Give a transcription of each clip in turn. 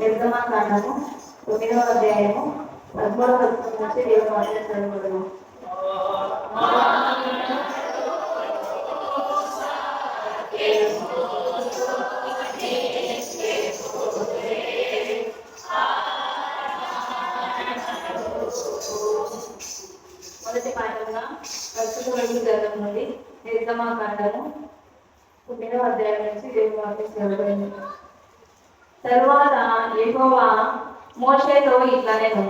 నిర్గమకాండము 9వ అధ్యాయము 13వ వచనం నుంచి దేవుని వాక్యం చదవబడును. మొదటి పాఠంగా పరిశుద్ధులకు జరగడం నుండి నిర్గమకాండము 9వ అధ్యాయం నుంచి దేవుని వాక్యం చదవబడును. తరువాత యెహోవా మోషేతో ఇట్లనెను,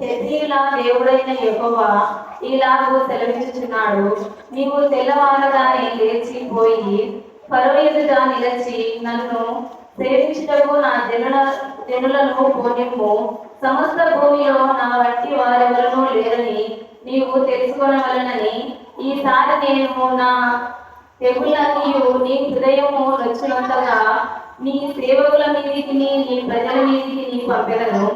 హెబ్రీయుల దేవుడైన యెహోవా ఇలాగూ సెలవిచ్చుచున్నాడు, నీవు తెల్లవారగానే లేచిపోయి ఫరో ఎదుట నిలిచి నన్ను సేవించుటకు నా జనులను పోనిమ్ము. సమస్త భూమిలో నా వంటి వారెవరూ లేరని నీవు తెలుసుకొనవలెనని ఈసారి నేను నా తెగులన్నీ నీ హృదయము నొచ్చినంతగా నీ సేవకుల మీదికి నీ ప్రజల మీదికి నీ పంపెదను.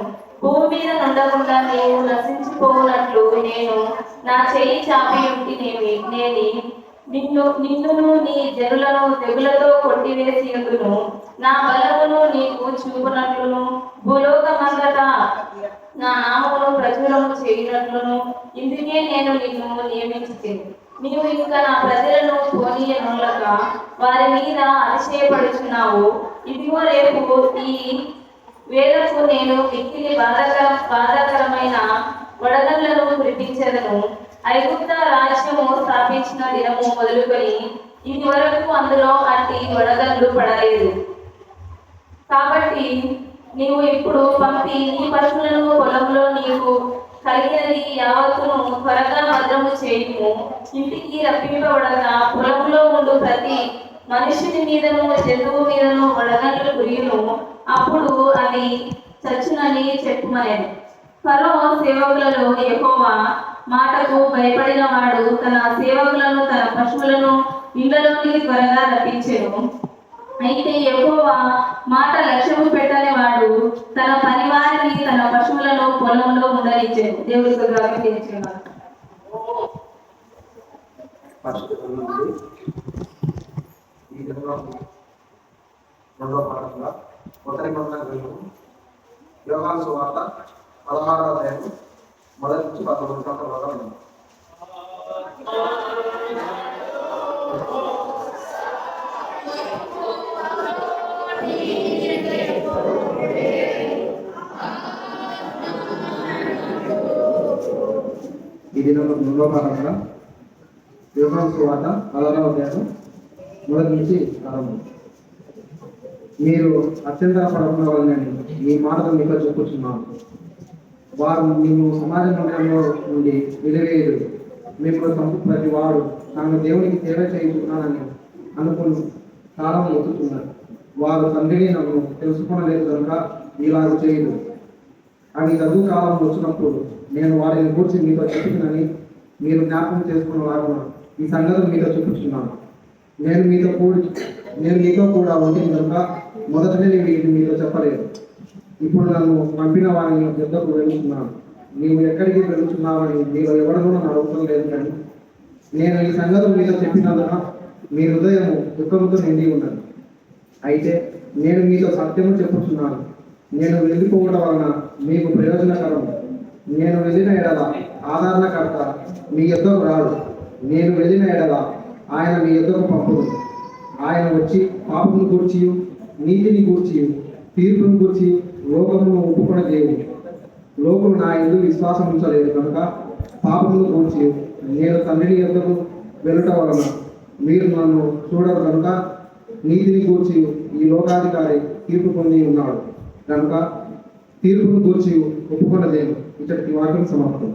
భూమి మీద నుండకుండా నీవు నశించిపోనట్లు నేను నా చెయ్యి చాపి ఉంటినేమి. నిన్నును నీ జనులను తెగులతో కొట్టివేసి ఉండును. నా బలమును నీకు చూపునట్లును భూలోకమంతటా నా నామమును ప్రచురము చేయునట్లును ఇందుకే నేను నిన్ను నియమించింది. నీవు ఇంకా నా ప్రజలను పోనీయనులక వారి మీద అతిశయపడుచున్నావు. ఇదిగో రేపు ఈ వేళకు నేను మిక్కిలి బాధాకరమైన వడగళ్లను కురిపించెదను. ఐగుప్త రాజ్యము స్థాపించిన దినము మొదలుకొని ఇది వరకు అందులో అట్టి వడగళ్ళు పడలేదు. కాబట్టి నీవు ఇప్పుడు పంపి నీ పశువులను పొలంలో నీకు కలిగినది యావత్తును త్వరగా భద్రము చేయుము. ఇంటికి రప్పింపబడగా పొలంలో ఉండు ప్రతి మనుషుని మీదను జంతువు మీదను వడగళ్ళు కురియును. అప్పుడు అవి చచ్చునని చెప్పుమనేది. ఫరో సేవకులలో యెహోవా మాటకు భయపడిన వాడు తన సేవకులను తన పశువులను ఇళ్లలోనికి త్వరగా రప్పించెను. అయితే యెహోవా మాట లక్ష్యము పెట్టని వాడు తన పనివారిని తన పశువులను పొలంలో ఉండనిచ్చెను. దేవుడి గ్రామం తీర్చున్నాడు. యోహాను సువార్త 16వ అధ్యాయం మొదటి నుంచి 11 వరకు ఉంది. ఈ దినం రెండవ భాగంగా యోహాను సువార్త 16వ అధ్యాయం మొదటి నుంచి 11. మీరు అత్యంతరపడకుండా వాళ్ళని మీ మాటలు మీతో చెప్పుచున్నాను. వారు మేము సమాజ మందిరంలో నుండి వెలివేయరు. మేము ప్రతి వాడు తాను దేవునికి సేవ చేయుచున్నానని అనుకుని కాలం ఎత్తుతున్నారు. వారు తండ్రిని నన్ను తెలుసుకొనలేదు కనుక ఇలాగ చేయదు. అవి చదువు కాలం వచ్చినప్పుడు నేను వారిని కూర్చి మీతో చెప్పుకునని మీరు జ్ఞాపకం చేసుకున్నలాగా ఈ సంగతులు మీతో చెప్పుచున్నాను. నేను మీతో కూడా ఉంటుంది కనుక మొదటనే వీటిని మీతో చెప్పలేదు. ఇప్పుడు నన్ను పంపిన వారిని యుద్ధకు వెళ్తున్నాను. నీవు ఎక్కడికి వెళుతున్నావని మీరు ఎవరు నన్ను అడగటం లేదు, కానీ నేను ఈ సంగతులు మీతో చెప్పినందున మీ హృదయము దుఃఖంతో నిండి ఉన్నది. అయితే నేను మీతో సత్యము చెప్పుచున్నాను. నేను వెళ్ళిపోవడం వలన మీకు ప్రయోజనకరం. నేను వెళ్ళిన ఎడల ఆదరణకర్త మీ యుద్ధకు రాడు. నేను వెళ్ళిన ఎడల ఆయన మీ యుద్ధకు పంపుడు. ఆయన వచ్చి పాపమును గూర్చి నీతిని గూర్చి తీర్పును గూర్చి లోకమును ఒప్పుకొన దేవుడు. లోకులు నా యందు విశ్వాసం ఉంచలేదు కనుక పాపమును గూర్చి నేను తండ్రిని యుద్ధకు వెళ్ళటం వలన మీరు నన్ను చూడరు కనుక నీతిని గూర్చి ఈ లోకాధికారి తీర్పు పొంది ఉన్నాడు కనుక తీర్పును గూర్చి ఒప్పుకొన దేవుడు. ఇచ్చటి వాక్యం సమాప్తం.